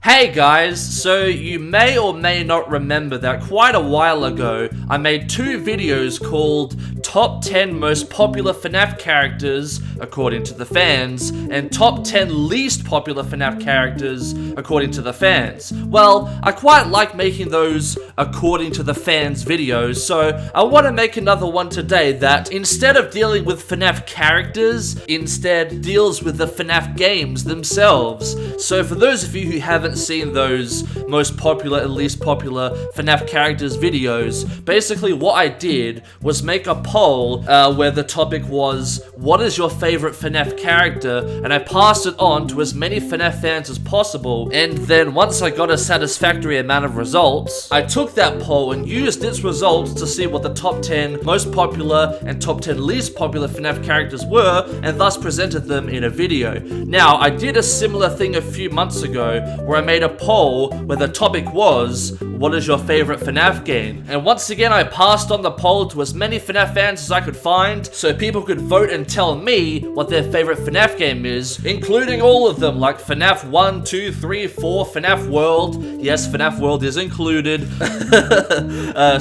Hey guys, so you may or may not remember that quite a while ago I made two videos called Top 10 Most Popular FNAF Characters according to the fans and Top 10 Least Popular FNAF Characters according to the fans. Well, I quite like making those according to the fans videos, so I want to make another one today that instead of dealing with FNAF characters, instead deals with the FNAF games themselves. So for those of you who haven't seen those most popular and least popular FNAF characters videos, basically what I did was make a poll where the topic was, what is your favorite FNAF character? And I passed it on to as many FNAF fans as possible, and then once I got a satisfactory amount of results, I took that poll and used its results to see what the top 10 most popular and top 10 least popular FNAF characters were, and thus presented them in a video. Now, I did a similar thing a few months ago where I made a poll where the topic was, what is your favorite FNAF game? And once again, I passed on the poll to as many FNAF fans as I could find, so people could vote and tell me what their favorite FNAF game is, including all of them, like FNAF 1, 2, 3, 4, FNAF World, yes, FNAF World is included,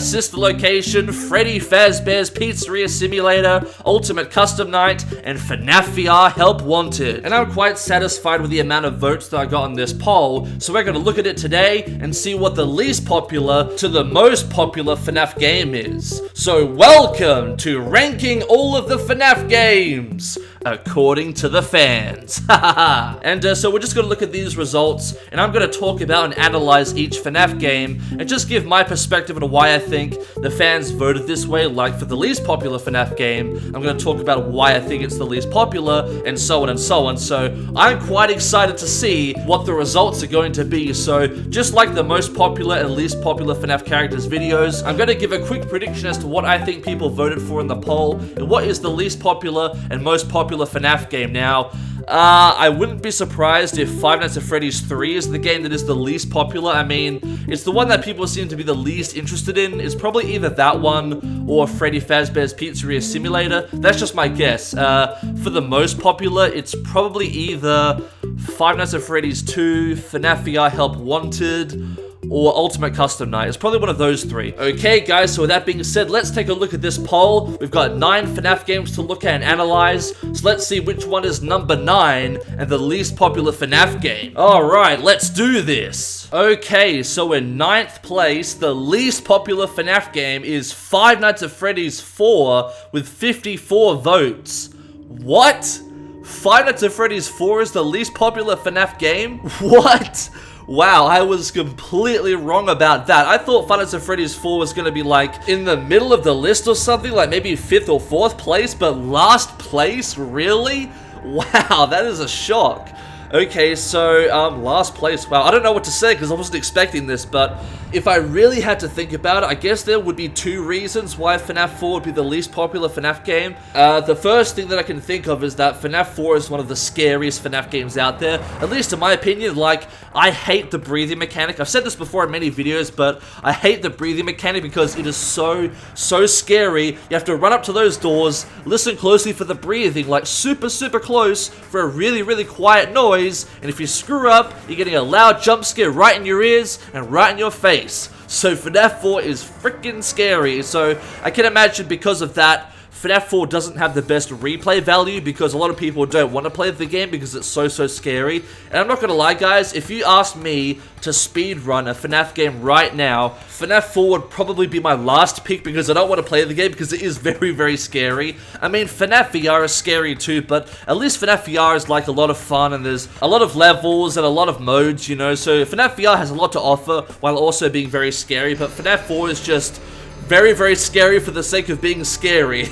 Sister Location, Freddy Fazbear's Pizzeria Simulator, Ultimate Custom Night, and FNAF VR Help Wanted. And I'm quite satisfied with the amount of votes that I got on this poll, so we're going to look at it today and see what the least popular to the most popular FNAF game is. So welcome to ranking all of the FNAF games according to the fans. And so we're just going to look at these results, and I'm going to talk about and analyze each FNAF game and just give my perspective on why I think the fans voted this way. Like for the least popular FNAF game, I'm going to talk about why I think it's the least popular, and so on and so on. So I'm quite excited to see what the results are going to be. So just like the most popular and least popular FNAF characters videos, I'm going to give a quick prediction as to what I think people voted for in the poll and what is the least popular and most popular FNAF game. Now, I wouldn't be surprised if Five Nights at Freddy's 3 is the game that is the least popular. I mean, it's the one that people seem to be the least interested in. It's probably either that one or Freddy Fazbear's Pizzeria Simulator. That's just my guess. For the most popular, it's probably either Five Nights at Freddy's 2, FNAF VR Help Wanted, or Ultimate Custom Night. It's probably one of those three. Okay guys, so with that being said, let's take a look at this poll. We've got 9 FNAF games to look at and analyze, so let's see which one is number 9 and the least popular FNAF game. Alright, let's do this. Okay, so in 9th place, the least popular FNAF game is Five Nights at Freddy's 4 with 54 votes. What? Five Nights at Freddy's 4 is the least popular FNAF game? What? Wow, I was completely wrong about that. I thought Five Nights at Freddy's 4 was going to be like in the middle of the list or something, like maybe 5th or 4th place, but last place? Really? Wow, that is a shock. Okay, so, last place. Wow, I don't know what to say because I wasn't expecting this, but if I really had to think about it, I guess there would be 2 reasons why FNAF 4 would be the least popular FNAF game. The first thing that I can think of is that FNAF 4 is one of the scariest FNAF games out there, at least in my opinion. Like, I hate the breathing mechanic. I've said this before in many videos, but I hate the breathing mechanic because it is so scary. You have to run up to those doors, listen closely for the breathing, like super close for a really quiet noise. And if you screw up, you're getting a loud jump scare right in your ears and right in your face. So FNAF 4 is freaking scary. So I can imagine because of that, FNAF 4 doesn't have the best replay value because a lot of people don't want to play the game because it's so scary. And I'm not going to lie guys, if you asked me to speedrun a FNAF game right now, FNAF 4 would probably be my last pick because I don't want to play the game because it is very scary. I mean, FNAF VR is scary too, but at least FNAF VR is like a lot of fun and there's a lot of levels and a lot of modes, you know. So FNAF VR has a lot to offer while also being very scary, but FNAF 4 is just very scary for the sake of being scary.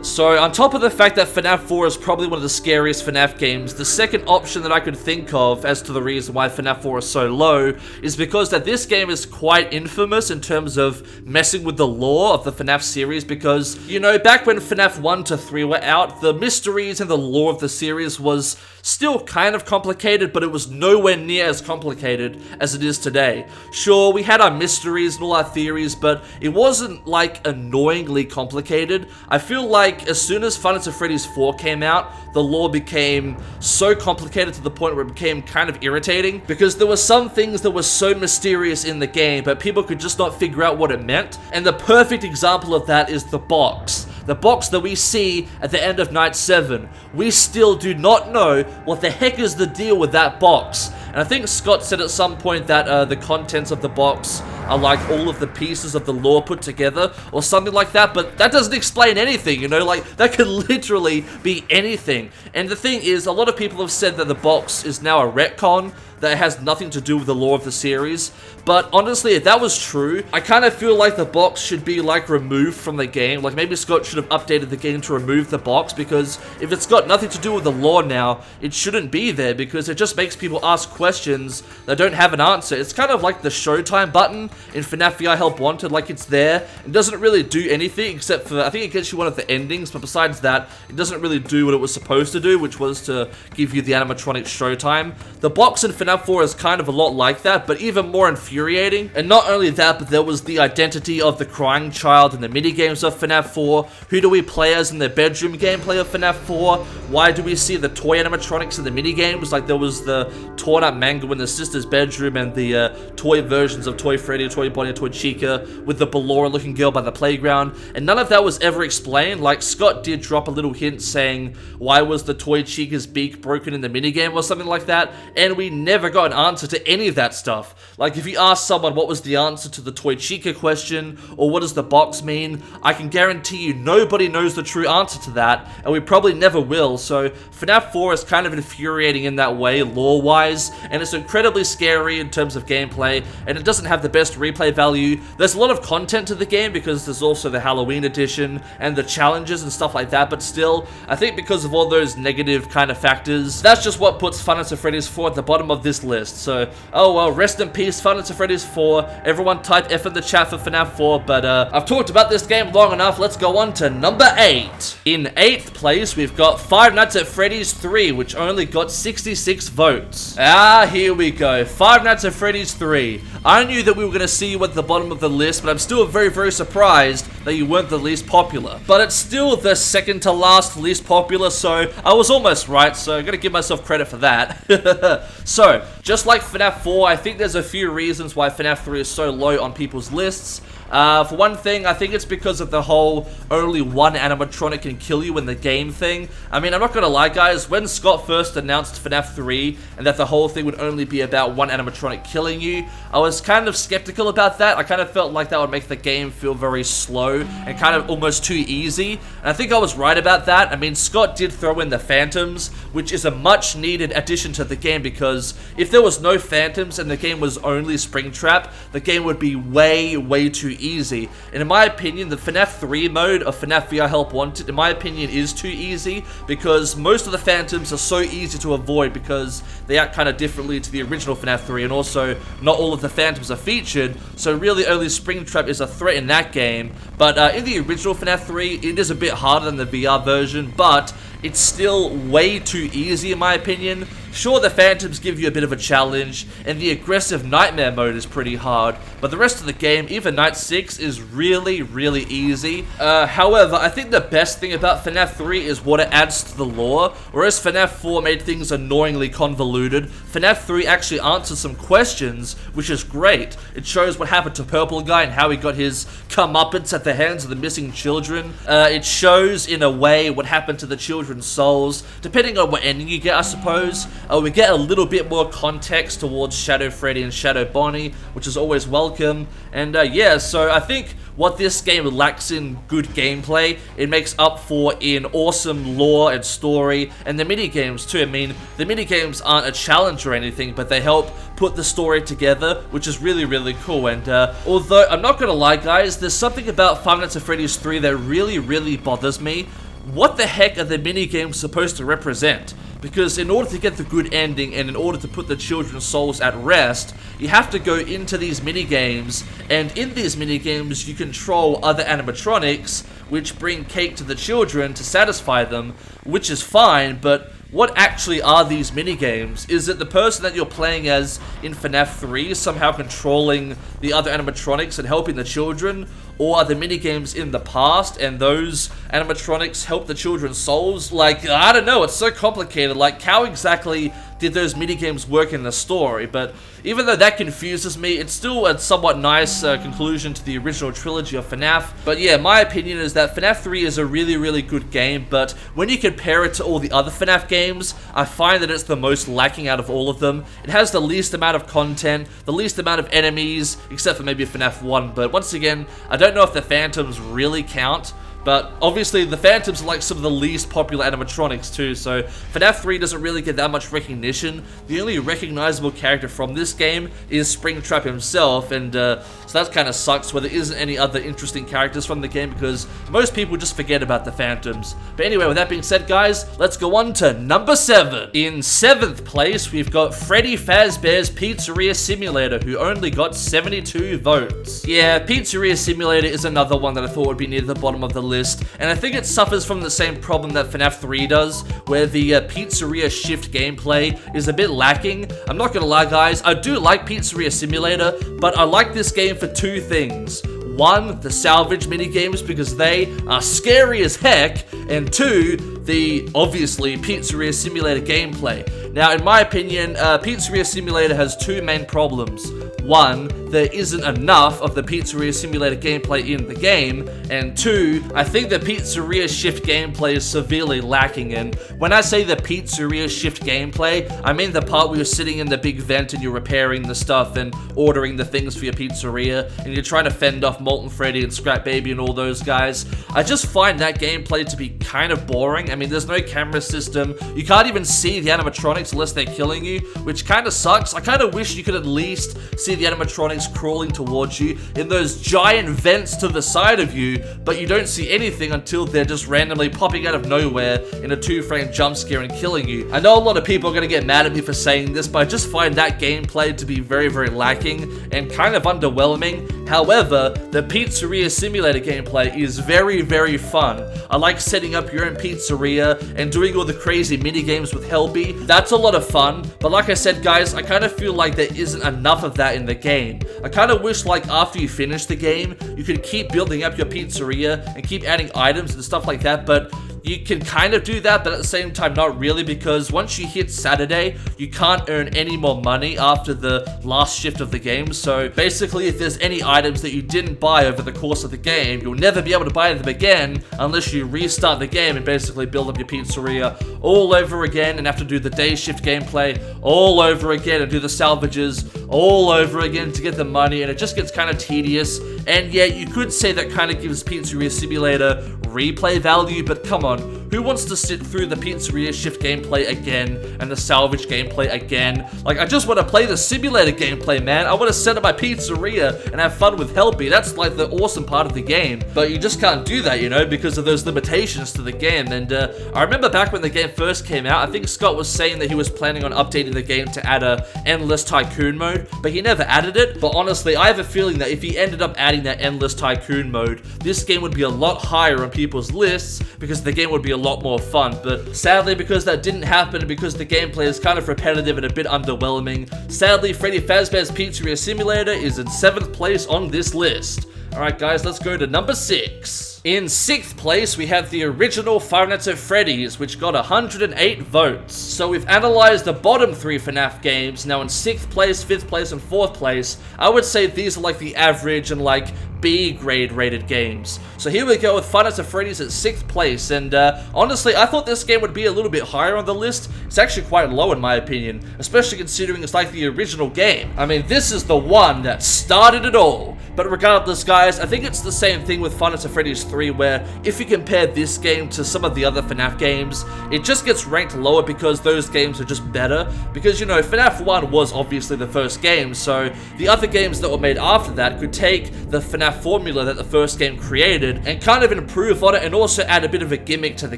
So on top of the fact that FNAF 4 is probably one of the scariest FNAF games, the second option that I could think of as to the reason why FNAF 4 is so low is because that this game is quite infamous in terms of messing with the lore of the FNAF series, because, you know, back when FNAF 1 to 3 were out, the mysteries and the lore of the series was still kind of complicated, but it was nowhere near as complicated as it is today. Sure, we had our mysteries and all our theories, but it wasn't like annoyingly complicated. I feel like as soon as Five Nights at Freddy's 4 came out, the lore became so complicated to the point where it became kind of irritating, because there were some things that were so mysterious in the game, but people could just not figure out what it meant. And the perfect example of that is the box. The box that we see at the end of Night 7. We still do not know what the heck is the deal with that box. And I think Scott said at some point that the contents of the box are like all of the pieces of the lore put together or something like that, but that doesn't explain anything, you know, like that could literally be anything. And the thing is, a lot of people have said that the box is now a retcon, that it has nothing to do with the lore of the series. But honestly, if that was true, I kind of feel like the box should be like removed from the game. Like maybe Scott should have updated the game to remove the box, because if it's got nothing to do with the lore now, it shouldn't be there, because it just makes people ask questions that don't have an answer. It's kind of like the Showtime button in FNAF VR Help Wanted, like it's there. It doesn't really do anything except for, I think it gets you one of the endings, but besides that, it doesn't really do what it was supposed to do, which was to give you the animatronic Showtime. The box in FNAF 4 is kind of a lot like that, but even more infuriating. And not only that, but there was the identity of the crying child in the minigames of FNAF 4. Who do we play as in the bedroom gameplay of FNAF 4? Why do we see the toy animatronics in the minigames? Like there was the torn up manga in the sister's bedroom and the toy versions of Toy Freddy, Toy Bonnie, Toy Chica with the Ballora looking girl by the playground. And none of that was ever explained. Like Scott did drop a little hint saying, why was the Toy Chica's beak broken in the minigame or something like that? And we never got an answer to any of that stuff. Like if you ask someone what was the answer to the Toy Chica question, or what does the box mean, I can guarantee you nobody knows the true answer to that, and we probably never will. So FNAF 4 is kind of infuriating in that way, lore-wise, and it's incredibly scary in terms of gameplay, and it doesn't have the best replay value. There's a lot of content to the game, because there's also the Halloween edition, and the challenges and stuff like that, but still, I think because of all those negative kind of factors, that's just what puts Five Nights at Freddy's 4 at the bottom of this list. So, oh well, rest in peace, Five Nights at Freddy's 4. Everyone type F in the chat for FNAF 4, but I've talked about this game long enough. Let's go on to number 8. In 8th place, we've got Five Nights at Freddy's 3, which only got 66 votes. Ah, here we go. Five Nights at Freddy's 3. I knew that we were going to see you at the bottom of the list, but I'm still very, very surprised that you weren't the least popular. But it's still the second to last least popular, so I was almost right, so I'm going to give myself credit for that. So, just like FNAF 4, I think there's a few reasons why FNAF 3 is so low on people's lists. For one thing, I think it's because of the whole only one animatronic can kill you in the game thing. I mean, I'm not gonna lie guys, when Scott first announced FNAF 3 and that the whole thing would only be about one animatronic killing you, I was kind of skeptical about that. I kind of felt like that would make the game feel very slow and kind of almost too easy. And I think I was right about that. I mean, Scott did throw in the Phantoms, which is a much needed addition to the game, because if there was no Phantoms and the game was only Springtrap, the game would be way, way too easy. And in my opinion, the FNAF 3 mode of FNAF VR Help Wanted, in my opinion, is too easy, because most of the Phantoms are so easy to avoid because they act kind of differently to the original FNAF 3, and also not all of the Phantoms are featured, so really only Springtrap is a threat in that game. But in the original FNAF 3, it is a bit harder than the VR version, but it's still way too easy in my opinion. Sure, the Phantoms give you a bit of a challenge, and the aggressive Nightmare mode is pretty hard, but the rest of the game, even Night 6, is really, really easy. However, I think the best thing about FNAF 3 is what it adds to the lore. Whereas FNAF 4 made things annoyingly convoluted, FNAF 3 actually answers some questions, which is great. It shows what happened to Purple Guy and how he got his comeuppance at the hands of the missing children. It shows, in a way, what happened to the children's souls, depending on what ending you get, I suppose. We get a little bit more context towards Shadow Freddy and Shadow Bonnie, which is always welcome. And yeah, so I think what this game lacks in good gameplay, it makes up for in awesome lore and story, and the minigames too. I mean, the minigames aren't a challenge or anything, but they help put the story together, which is really, really cool. And although, I'm not gonna lie guys, there's something about Five Nights at Freddy's 3 that really, really bothers me. What the heck are the minigames supposed to represent? Because in order to get the good ending and in order to put the children's souls at rest, you have to go into these minigames, and in these minigames you control other animatronics which bring cake to the children to satisfy them, which is fine, but what actually are these minigames? Is it the person that you're playing as in FNAF 3 somehow controlling the other animatronics and helping the children? Or are the minigames in the past and those animatronics help the children's souls? Like, I don't know, it's so complicated. Like, how exactly did those minigames work in the story? But even though that confuses me, it's still a somewhat nice conclusion to the original trilogy of FNAF. But yeah, my opinion is that FNAF 3 is a really, really good game, but when you compare it to all the other FNAF games, I find that it's the most lacking out of all of them. It has the least amount of content, the least amount of enemies, except for maybe FNAF 1, but once again, I don't know if the Phantoms really count. But obviously the Phantoms are like some of the least popular animatronics too, so FNAF 3 doesn't really get that much recognition. The only recognizable character from this game is Springtrap himself, and so that kind of sucks where there isn't any other interesting characters from the game because most people just forget about the Phantoms. But anyway, with that being said, guys, let's go on to number 7. In 7th place, we've got Freddy Fazbear's Pizzeria Simulator, who only got 72 votes. Yeah, Pizzeria Simulator is another one that I thought would be near the bottom of the list. And I think it suffers from the same problem that FNAF 3 does, where the Pizzeria Shift gameplay is a bit lacking. I'm not gonna lie, guys, I do like Pizzeria Simulator, but I like this game for two things. One, the salvage minigames because they are scary as heck, and two, the, obviously, Pizzeria Simulator gameplay. Now, in my opinion, Pizzeria Simulator has two main problems. One, there isn't enough of the Pizzeria Simulator gameplay in the game, and two, I think the Pizzeria Shift gameplay is severely lacking. And when I say the Pizzeria Shift gameplay, I mean the part where you're sitting in the big vent and you're repairing the stuff and ordering the things for your pizzeria, and you're trying to fend off Molten Freddy and Scrap Baby and all those guys. I just find that gameplay to be kind of boring. I mean, there's no camera system, you can't even see the animatronics unless they're killing you, which kind of sucks. I kind of wish you could at least see the animatronics crawling towards you in those giant vents to the side of you, but you don't see anything until they're just randomly popping out of nowhere in a 2-frame jump scare and killing you. I know a lot of people are going to get mad at me for saying this, but I just find that gameplay to be very, very lacking and kind of underwhelming. However, the Pizzeria Simulator gameplay is very, very fun. I like setting up your own pizzeria and doing all the crazy minigames with Helpy. That's a lot of fun, but like I said, guys, I kind of feel like there isn't enough of that in the game. I kind of wish, like, after you finish the game, you could keep building up your pizzeria and keep adding items and stuff like that, but you can kind of do that, but at the same time not really, because once you hit Saturday, you can't earn any more money after the last shift of the game. So basically, if there's any items that you didn't buy over the course of the game, you'll never be able to buy them again unless you restart the game and basically build up your pizzeria all over again and have to do the day shift gameplay all over again and do the salvages all over again to get the money, and it just gets kind of tedious. And yeah, you could say that kind of gives Pizzeria Simulator replay value, but come on, who wants to sit through the Pizzeria Shift gameplay again and the salvage gameplay again? Like, I just want to play the simulator gameplay, man. I want to set up my pizzeria and have fun with Helpy. That's like the awesome part of the game, but you just can't do that, you know, because of those limitations to the game. And I remember back when the game first came out, I think Scott was saying that he was planning on updating the game to add a Endless Tycoon mode, but he never added it. But honestly, I have a feeling that if he ended up adding that Endless Tycoon mode, this game would be a lot higher on people's lists because the game would be a lot more fun. But sadly, because that didn't happen and because the gameplay is kind of repetitive and a bit underwhelming, sadly Freddy Fazbear's Pizzeria Simulator is in 7th place on this list. Alright guys, let's go to number 6. In 6th place, we have the original Five Nights at Freddy's, which got 108 votes. So we've analyzed the bottom 3 FNAF games. Now in 6th place, 5th place, and 4th place, I would say these are like the average and like B grade rated games. So here we go with Five Nights at Freddy's at 6th place, and honestly, I thought this game would be a little bit higher on the list. It's actually quite low in my opinion, especially considering it's like the original game. I mean, this is the one that started it all. But regardless, guys, I think it's the same thing with Five Nights at Freddy's 3, where if you compare this game to some of the other FNAF games, it just gets ranked lower because those games are just better. Because, you know, FNAF 1 was obviously the first game, so the other games that were made after that could take the FNAF formula that the first game created and kind of improve on it and also add a bit of a gimmick to the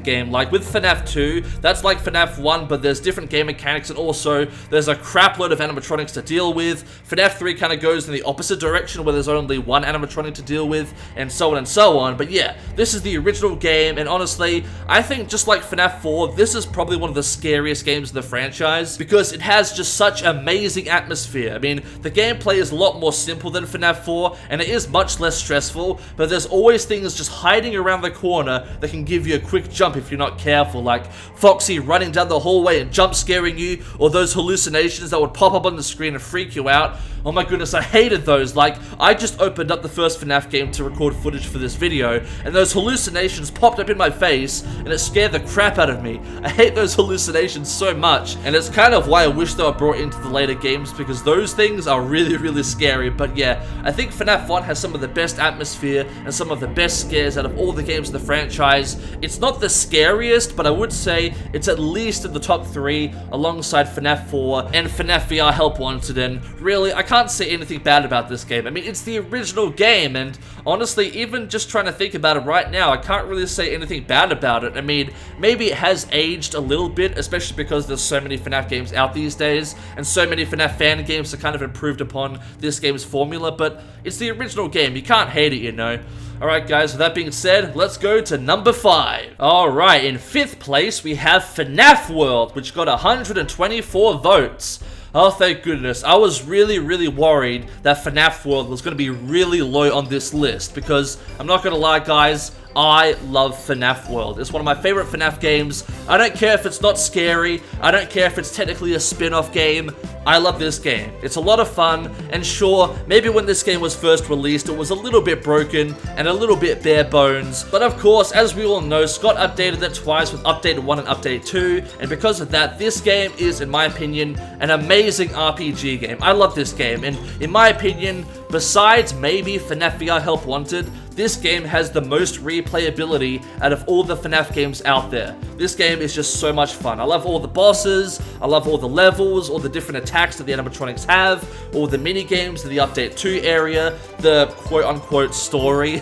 game. Like with FNAF 2, that's like FNAF 1, but there's different game mechanics and also there's a crap load of animatronics to deal with. FNAF 3 kind of goes in the opposite direction where there's only only one animatronic to deal with, and so on and so on. But yeah, this is the original game, and honestly, I think just like FNAF 4, this is probably one of the scariest games in the franchise, because it has just such amazing atmosphere. I mean, the gameplay is a lot more simple than FNAF 4, and it is much less stressful, but there's always things just hiding around the corner that can give you a quick jump if you're not careful, like Foxy running down the hallway and jump scaring you, or those hallucinations that would pop up on the screen and freak you out. Oh my goodness, I hated those. Like, I just opened up the first FNAF game to record footage for this video, and those hallucinations popped up in my face, and it scared the crap out of me. I hate those hallucinations so much, and it's kind of why I wish they were brought into the later games, because those things are really, really scary. But yeah, I think FNAF 1 has some of the best atmosphere and some of the best scares out of all the games in the franchise. It's not the scariest, but I would say it's at least in the top 3, alongside FNAF 4 and FNAF VR Help Wanted, and really, I can't say anything bad about this game. I mean, it's the original game, and honestly, even just trying to think about it right now, I can't really say anything bad about it. I mean, maybe it has aged a little bit, especially because there's so many FNAF games out these days, and so many FNAF fan games have kind of improved upon this game's formula, but it's the original game. You can't hate it, you know. Alright guys, with that being said, let's go to number 5. Alright, in 5th place, we have FNAF World, which got 124 votes. Oh, thank goodness. I was really, really worried that FNAF World was going to be really low on this list, because I'm not going to lie, guys, I love FNAF World. It's one of my favorite FNAF games. I don't care if it's not scary. I don't care if it's technically a spin-off game. I love this game. It's a lot of fun, and sure, maybe when this game was first released, it was a little bit broken and a little bit bare bones. But of course, as we all know, Scott updated it twice with Update 1 and Update 2, and because of that, this game is, in my opinion, an amazing RPG game. I love this game, and in my opinion, besides maybe FNAF VR Help Wanted, this game has the most replayability out of all the FNAF games out there. This game is just so much fun. I love all the bosses, I love all the levels, all the different attacks that the animatronics have, all the mini games in the Update 2 area, the quote-unquote story.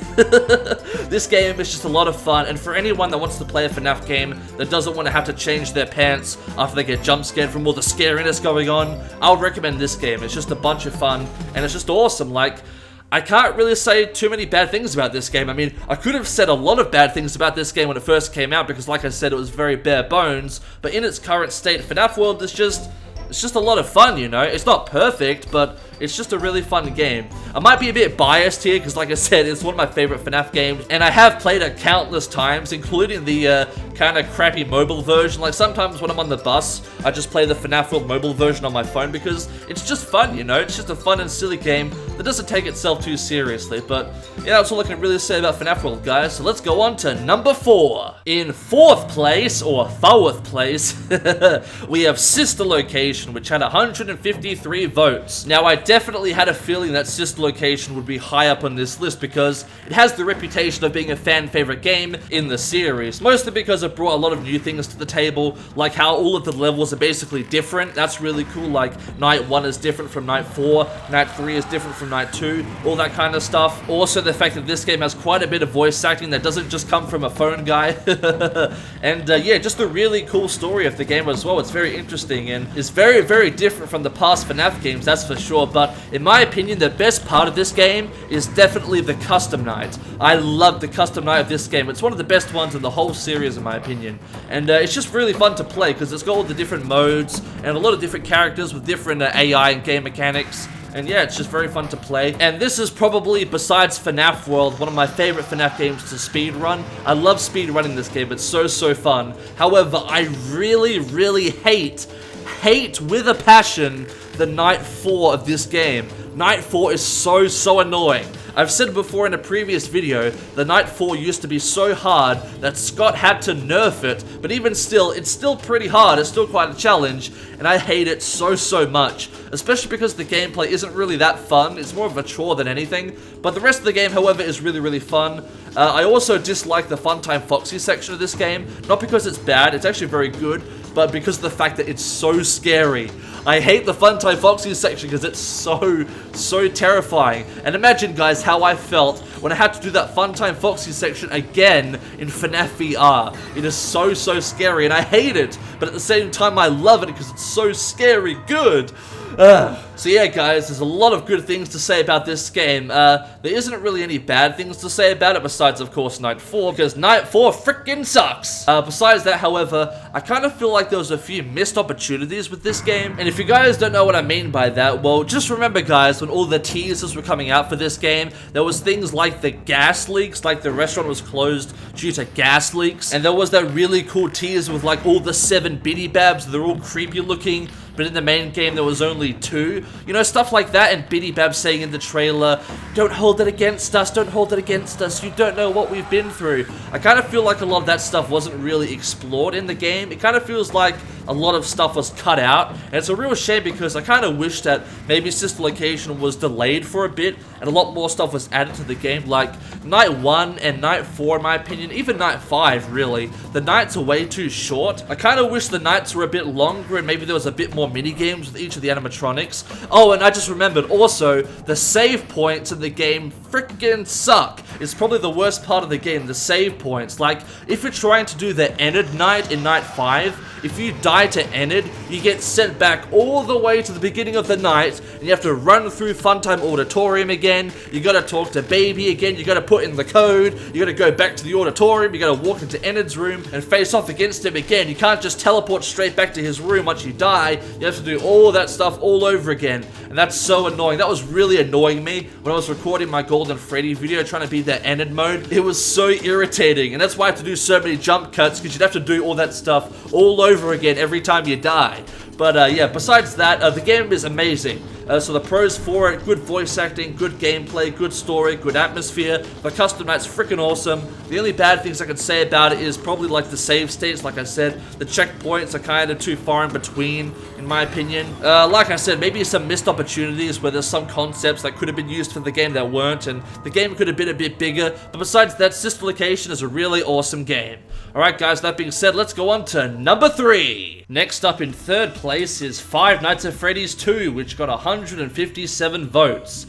This game is just a lot of fun, and for anyone that wants to play a FNAF game that doesn't want to have to change their pants after they get jump scared from all the scariness going on, I would recommend this game. It's just a bunch of fun, and it's just awesome. Like, I can't really say too many bad things about this game. I mean, I could have said a lot of bad things about this game when it first came out, because like I said, it was very bare bones, but in its current state, FNAF World is just... it's just a lot of fun, you know? It's not perfect, but it's just a really fun game. I might be a bit biased here, because like I said, it's one of my favorite FNAF games, and I have played it countless times, including the kind of crappy mobile version. Like, sometimes when I'm on the bus, I just play the FNAF World mobile version on my phone, because it's just fun, you know? It's just a fun and silly game that doesn't take itself too seriously. But yeah, that's all I can really say about FNAF World, guys. So let's go on to number 4. In 4th place, or 4th place, we have Sister Location, which had 153 votes. Now, I definitely had a feeling that Sister Location would be high up on this list, because it has the reputation of being a fan favorite game in the series, mostly because it brought a lot of new things to the table, like how all of the levels are basically different. That's really cool. Like, Night 1 is different from Night 4, Night 3 is different from Night 2, all that kind of stuff. Also, the fact that this game has quite a bit of voice acting that doesn't just come from a phone guy. And yeah, just the really cool story of the game as well. It's very interesting, and it's very, very different from the past FNAF games, that's for sure. But in my opinion, the best part of this game is definitely the custom night. I love the custom night of this game. It's one of the best ones in the whole series, in my opinion. And it's just really fun to play, because it's got all the different modes and a lot of different characters with different AI and game mechanics. And yeah, it's just very fun to play. And this is probably, besides FNAF World, one of my favorite FNAF games to speedrun. I love speedrunning this game. It's so, so fun. However, I really, really hate with a passion the Night 4 of this game. Night 4 is so, so annoying. I've said before in a previous video, the Night 4 used to be so hard that Scott had to nerf it, but even still, it's still pretty hard. It's still quite a challenge, and I hate it so, so much, especially because the gameplay isn't really that fun. It's more of a chore than anything, but the rest of the game, however, is really, really fun. I also dislike the Funtime Foxy section of this game, not because it's bad, it's actually very good, but because of the fact that it's so scary. I hate the Funtime Foxy section because it's so terrifying. And imagine, guys, how I felt when I had to do that Funtime Foxy section again in FNAF VR. It is so scary, and I hate it, but at the same time I love it because it's so scary good. So yeah, guys, there's a lot of good things to say about this game. There isn't really any bad things to say about it besides, of course, Night 4, because Night 4 frickin' sucks. Besides that, however, I kind of feel like there was a few missed opportunities with this game. And if you guys don't know what I mean by that, well, just remember, guys, when all the teasers were coming out for this game, there was things like the gas leaks, like the restaurant was closed due to gas leaks. And there was that really cool teaser with like all the 7 biddy babs. They're all creepy looking, but in the main game there was only 2. You know, stuff like that, and Biddy Bab saying in the trailer, "Don't hold it against us, don't hold it against us, you don't know what we've been through." I kind of feel like a lot of that stuff wasn't really explored in the game. It kind of feels like a lot of stuff was cut out, and it's a real shame because I kind of wish that maybe Sister Location was delayed for a bit and a lot more stuff was added to the game, like Night 1 and Night 4 in my opinion, even Night 5 really. The nights are way too short. I kind of wish the nights were a bit longer and maybe there was a bit more mini games with each of the animatronics. Oh, and I just remembered also, the save points in the game freaking suck. It's probably the worst part of the game, the save points. Like, if you're trying to do the Enid night in Night 5, if you die to Enid, you get sent back all the way to the beginning of the night, and you have to run through Funtime Auditorium again, you gotta talk to Baby again, you gotta put in the code, you gotta go back to the auditorium, you gotta walk into Enid's room and face off against him again. You can't just teleport straight back to his room once you die, you have to do all that stuff all over again, and that's so annoying. That was really annoying me when I was recording my Golden Freddy video trying to beat that Enid mode. It was so irritating, and that's why I have to do so many jump cuts, because you'd have to do all that stuff all over again every time you die. But yeah, besides that, the game is amazing. So the pros for it, good voice acting, good gameplay, good story, good atmosphere. The custom night's freaking awesome. The only bad things I can say about it is probably like the save states. Like I said, the checkpoints are kind of too far in between, in my opinion. Like I said, maybe some missed opportunities where there's some concepts that could have been used for the game that weren't, and the game could have been a bit bigger. But besides that, Sister Location is a really awesome game. Alright guys, that being said, let's go on to number 3. Next up in third place is Five Nights at Freddy's 2, which got 157 votes.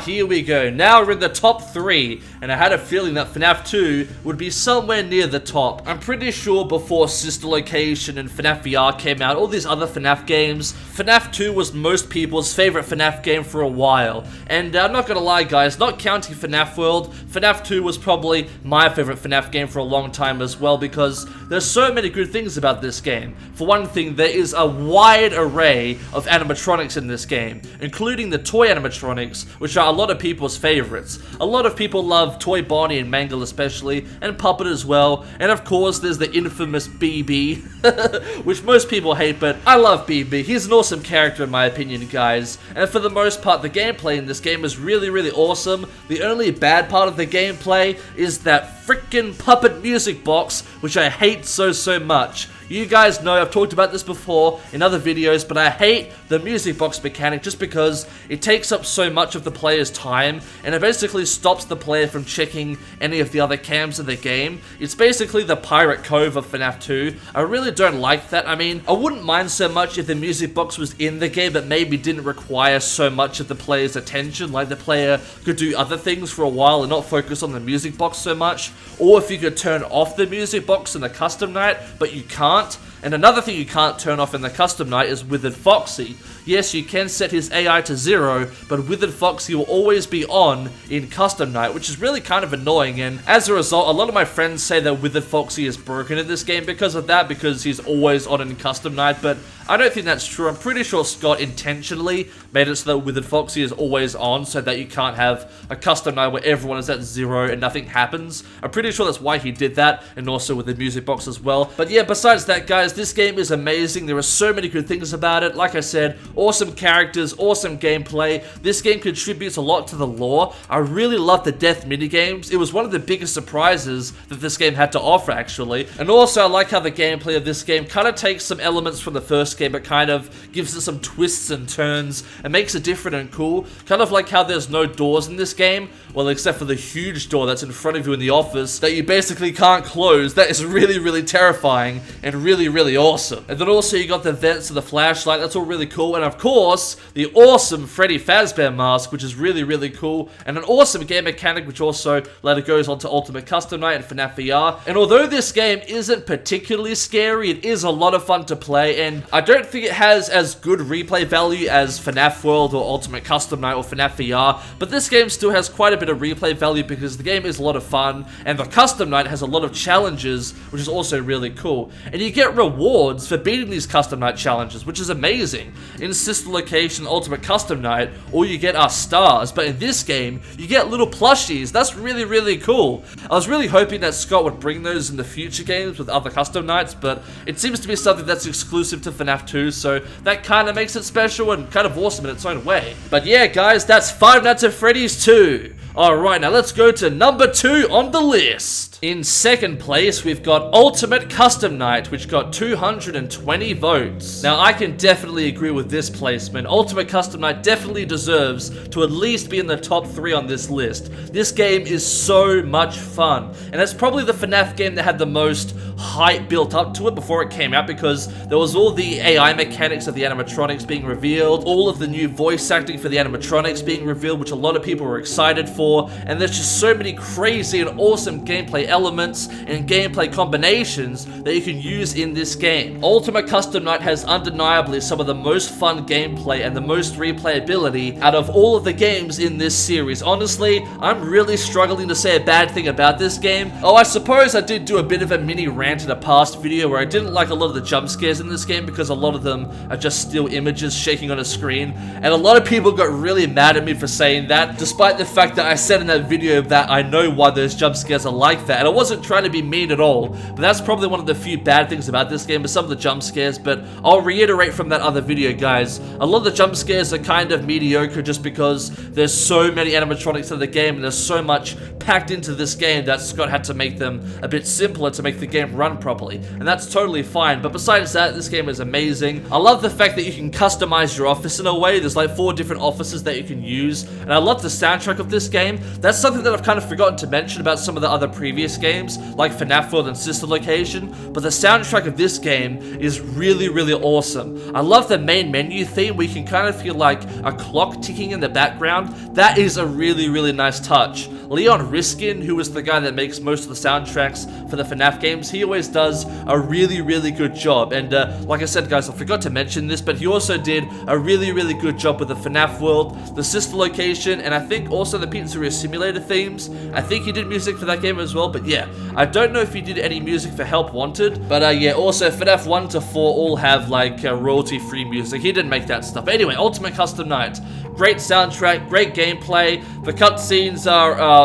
Here we go. Now we're in the top 3, and I had a feeling that FNAF 2 would be somewhere near the top. I'm pretty sure before Sister Location and FNAF VR came out, all these other FNAF games, FNAF 2 was most people's favorite FNAF game for a while. And I'm not gonna lie guys, not counting FNAF World, FNAF 2 was probably my favorite FNAF game for a long time as well, because there's so many good things about this game. For one thing, there is a wide array of animatronics in this game, including the toy animatronics, which are a lot of people's favorites. A lot of people love Toy Bonnie and Mangle especially, and Puppet as well, and of course there's the infamous BB, which most people hate, but I love BB. He's an awesome character in my opinion, guys, and for the most part the gameplay in this game is really, really awesome. The only bad part of the gameplay is that freaking Puppet music box, which I hate so much. You guys know I've talked about this before in other videos, but I hate the music box mechanic just because it takes up so much of the player's time, and it basically stops the player from checking any of the other cams in the game. It's basically the Pirate Cove of FNAF 2. I really don't like that. I mean, I wouldn't mind so much if the music box was in the game, but maybe didn't require so much of the player's attention, like the player could do other things for a while and not focus on the music box so much, or if you could turn off the music box in the custom night, but you can't. And another thing you can't turn off in the custom night is Withered Foxy. Yes, you can set his AI to 0, but Withered Foxy will always be on in custom night, which is really kind of annoying, and as a result, a lot of my friends say that Withered Foxy is broken in this game because of that, because he's always on in custom night, but I don't think that's true. I'm pretty sure Scott intentionally made it so that Withered Foxy is always on, so that you can't have a custom night where everyone is at 0 and nothing happens. I'm pretty sure that's why he did that, and also with the music box as well. But yeah, besides that, guys, this game is amazing. There are so many good things about it. Like I said, awesome characters, awesome gameplay. This game contributes a lot to the lore. I really love the death minigames. It was one of the biggest surprises that this game had to offer, actually. And also, I like how the gameplay of this game kind of takes some elements from the first game, but kind of gives it some twists and turns and makes it different and cool. Kind of like how there's no doors in this game, well, except for the huge door that's in front of you in the office that you basically can't close. That is really, really terrifying and really, really awesome. And then also you got the vents and the flashlight. That's all really cool. and of course, the awesome Freddy Fazbear mask, which is really, really cool, and an awesome game mechanic, which also later goes on to Ultimate Custom Night and FNAF VR. And although this game isn't particularly scary, it is a lot of fun to play, and I don't think it has as good replay value as FNAF World or Ultimate Custom Night or FNAF VR, but this game still has quite a bit of replay value because the game is a lot of fun, and the Custom Night has a lot of challenges, which is also really cool. And you get rewards for beating these Custom Night challenges, which is amazing. In Sister Location Ultimate Custom Night, all you get are stars, but in this game, you get little plushies. That's really, really cool. I was really hoping that Scott would bring those in the future games with other Custom Nights, but it seems to be something that's exclusive to FNAF 2, so that kind of makes it special and kind of awesome in its own way. But yeah, guys, that's Five Nights at Freddy's 2. Alright, now let's go to number 2 on the list. In second place, we've got Ultimate Custom Night, which got 220 votes. Now, I can definitely agree with this placement. Ultimate Custom Night definitely deserves to at least be in the top 3 on this list. This game is so much fun, and it's probably the FNAF game that had the most hype built up to it before it came out, because there was all the AI mechanics of the animatronics being revealed, all of the new voice acting for the animatronics being revealed, which a lot of people were excited for, and there's just so many crazy and awesome gameplay elements and gameplay combinations that you can use in this game. Ultimate Custom Night has undeniably some of the most fun gameplay and the most replayability out of all of the games in this series. Honestly, I'm really struggling to say a bad thing about this game. Oh, I suppose I did do a bit of a mini rant in a past video where I didn't like a lot of the jump scares in this game because a lot of them are just still images shaking on a screen, and a lot of people got really mad at me for saying that, despite the fact that I said in that video that I know why those jump scares are like that, and I wasn't trying to be mean at all, but that's probably one of the few bad things about this game is some of the jump scares. But I'll reiterate from that other video, guys, a lot of the jump scares are kind of mediocre just because there's so many animatronics in the game and there's so much packed into this game that Scott had to make them a bit simpler to make the game run properly, and that's totally fine. But besides that, this game is amazing. I love the fact that you can customize your office in a way. There's like 4 different offices that you can use, and I love the soundtrack of this game. That's something that I've kind of forgotten to mention about some of the other previous games like FNAF World and Sister Location, but the soundtrack of this game is really, really awesome. I love the main menu theme where you can kind of feel like a clock ticking in the background. That is a really, really nice touch. Leon Riskin, who is the guy that makes most of the soundtracks for the FNAF games, he always does a really, really good job. And like I said, guys, I forgot to mention this, but he also did a really, really good job with the FNAF World, the Sister Location, and I think also the Pizzeria Simulator themes. I think he did music for that game as well, but yeah, I don't know if he did any music for Help Wanted, but yeah, also FNAF 1 to 4 all have like royalty-free music. He didn't make that stuff. But anyway, Ultimate Custom Night, great soundtrack, great gameplay. The cutscenes are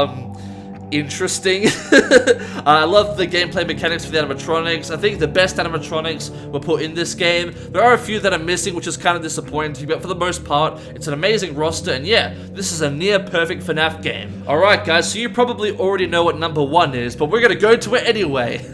interesting. I love the gameplay mechanics for the animatronics. I think the best animatronics were put in this game. There are a few that are missing, which is kind of disappointing, but for the most part, it's an amazing roster, and yeah, this is a near perfect FNAF game. Alright guys, so you probably already know what number 1 is, but we're gonna go to it anyway.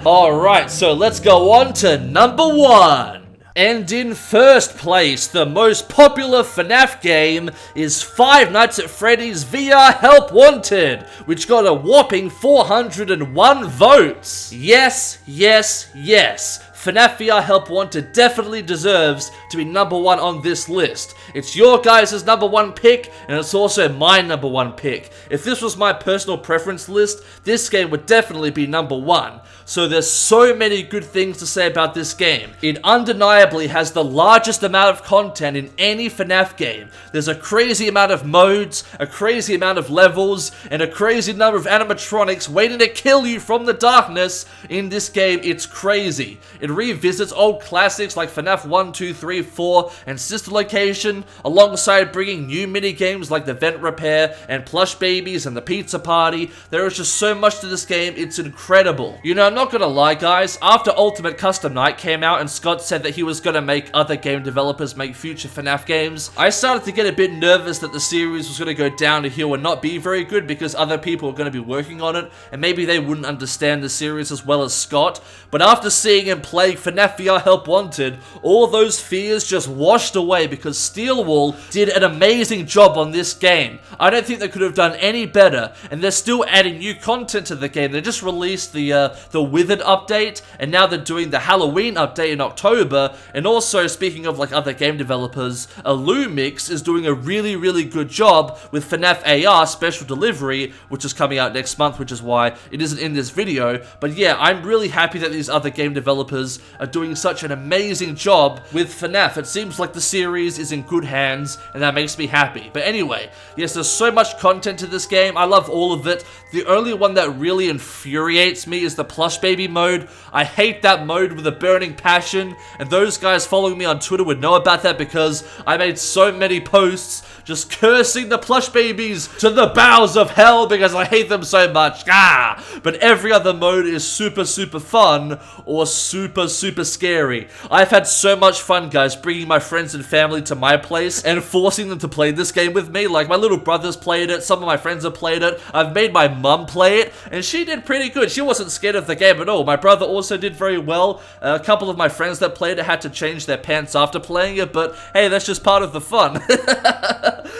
Alright, so let's go on to number 1. And in first place, the most popular FNAF game is Five Nights at Freddy's VR Help Wanted, which got a whopping 401 votes. Yes, yes, yes. FNAF VR Help Wanted definitely deserves to be number 1 on this list. It's your guys' number 1 pick, and it's also my number 1 pick. If this was my personal preference list, this game would definitely be number 1. So there's so many good things to say about this game. It undeniably has the largest amount of content in any FNAF game. There's a crazy amount of modes, a crazy amount of levels, and a crazy number of animatronics waiting to kill you from the darkness. In this game, it's crazy. It revisits old classics like FNAF 1, 2, 3, 4, and Sister Location, alongside bringing new mini-games like the Vent Repair and Plush Babies and the Pizza Party. There is just so much to this game, it's incredible. You know, I'm not gonna lie guys, after Ultimate Custom Night came out and Scott said that he was gonna make other game developers make future FNAF games, I started to get a bit nervous that the series was gonna go down a hill and not be very good because other people were gonna be working on it, and maybe they wouldn't understand the series as well as Scott. But after seeing him play playing FNAF VR Help Wanted, all those fears just washed away because Steelwall did an amazing job on this game. I don't think they could have done any better, and they're still adding new content to the game. They just released the Withered update, and now they're doing the Halloween update in October. And also, speaking of like other game developers, Illumix is doing a really, really good job with FNAF AR Special Delivery, which is coming out next month, which is why it isn't in this video. But yeah, I'm really happy that these other game developers are doing such an amazing job with FNAF. It seems like the series is in good hands, and that makes me happy. But anyway, yes, there's so much content to this game. I love all of it. The only one that really infuriates me is the plush baby mode. I hate that mode with a burning passion, and those guys following me on Twitter would know about that because I made so many posts just cursing the plush babies to the bowels of hell because I hate them so much. But every other mode is super, super fun or super, super scary. I've had so much fun, guys, bringing my friends and family to my place and forcing them to play this game with me. Like, my little brothers played it, some of my friends have played it, I've made my mum play it, and she did pretty good. She wasn't scared of the game at all. My brother also did very well. A couple of my friends that played it had to change their pants after playing it, but hey, that's just part of the fun.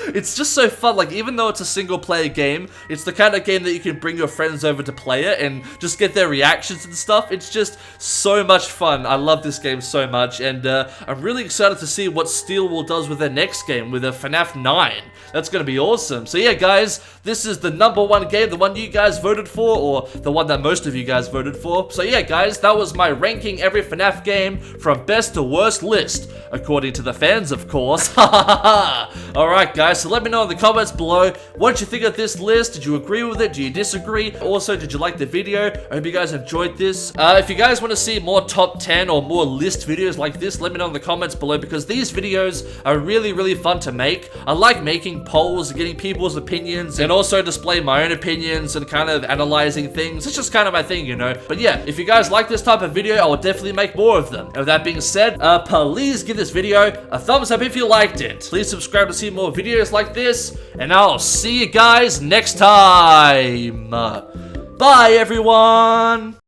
It's just so fun. Like, even though it's a single player game, it's the kind of game that you can bring your friends over to play it and just get their reactions and stuff. It's just so much fun. I love this game so much, and I'm really excited to see what Steelwall does with their next game, with a FNAF 9. That's gonna be awesome. So yeah, guys, this is the #1 game, the one you guys voted for, or the one that most of you guys voted for. So yeah, guys, that was my ranking every FNAF game from best to worst list, according to the fans, of course. Alright, guys, so let me know in the comments below, what did you think of this list? Did you agree with it? Do you disagree? Also, did you like the video? I hope you guys enjoyed this. If you guys want to see more top 10 or more list videos like this, let me know in the comments below, because these videos are really, really fun to make. I like making polls, getting people's opinions, and also displaying my own opinions and kind of analyzing things. It's just kind of my thing, you know. But yeah, if you guys like this type of video, I will definitely make more of them. And with that being said, please give this video a thumbs up if you liked it. Please subscribe to see more videos like this, and I'll see you guys next time. Bye, everyone.